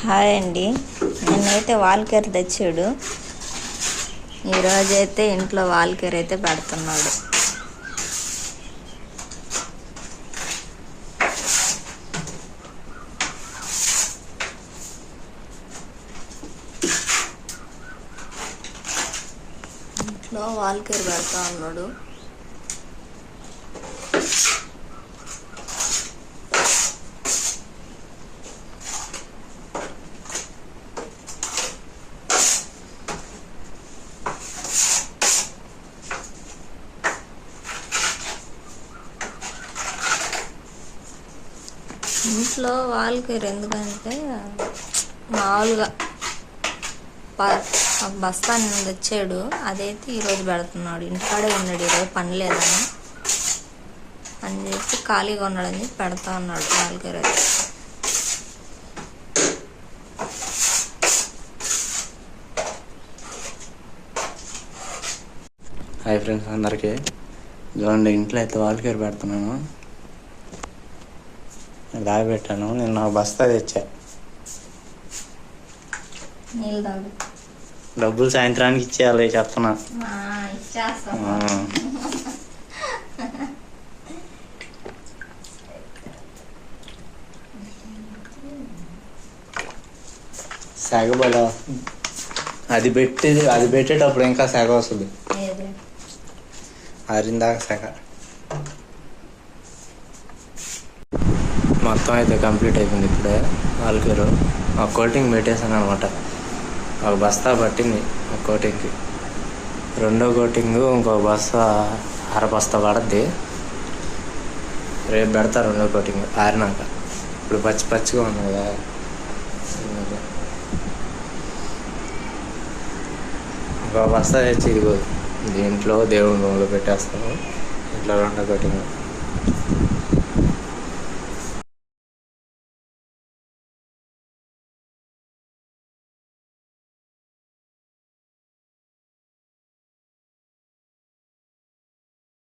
Hi అండి. నిన్నైతే wall care తెచ్చాడు. ఈరోజైతే ఇంట్లో వాల్కేర్ అయితే పెడుతున్నాడు. ఇంట్లో వాల్కేర్ పెడతా ఉన్నాడు. ఇంట్లో వాల్కేర్ ఎందుకంటే మామూలుగా బస్తా నిన్న తెచ్చాడు. అదైతే ఈరోజు పెడుతున్నాడు. ఇంటికాడే ఉన్నాడు, ఈరోజు పని లేదని అని చెప్పి ఖాళీగా ఉన్నాడని చెప్పి పెడతా ఉన్నాడు వాల్కేర్ అయితే. హాయ్ ఫ్రెండ్స్ అందరికీ. చూడండి, ఇంట్లో అయితే వాల్కేర్ పెడుతున్నాను. దాగబెట్టాను. నేను బస్తా తెచ్చా. డబ్బులు సాయంత్రానికి ఇచ్చేయాలి చెప్తున్నా. సెగబడ అది పెట్టేటప్పుడు ఇంకా సెగ వస్తుంది. ఆరిందాక సెగ. మొత్తం అయితే కంప్లీట్ అయిపోయింది. ఇప్పుడే వాల్కేరు ఒక కోటింగ్ పెట్టేసాను అనమాట. ఒక బస్తా పట్టింది ఒక కోటింగ్కి. రెండో కోటింగ్ ఇంకో బస్తా అర బస్తా పడద్ది. రేపు పెడతా రెండో కోటింగ్ ఆరినాక. ఇప్పుడు పచ్చిగా ఉంది కదా. ఇంకో బస్తా తెచ్చి ఇదిగో దీంట్లో దేవుడి రూమ్లో పెట్టేస్తాను. ఇట్లా రెండో కోటింగ్.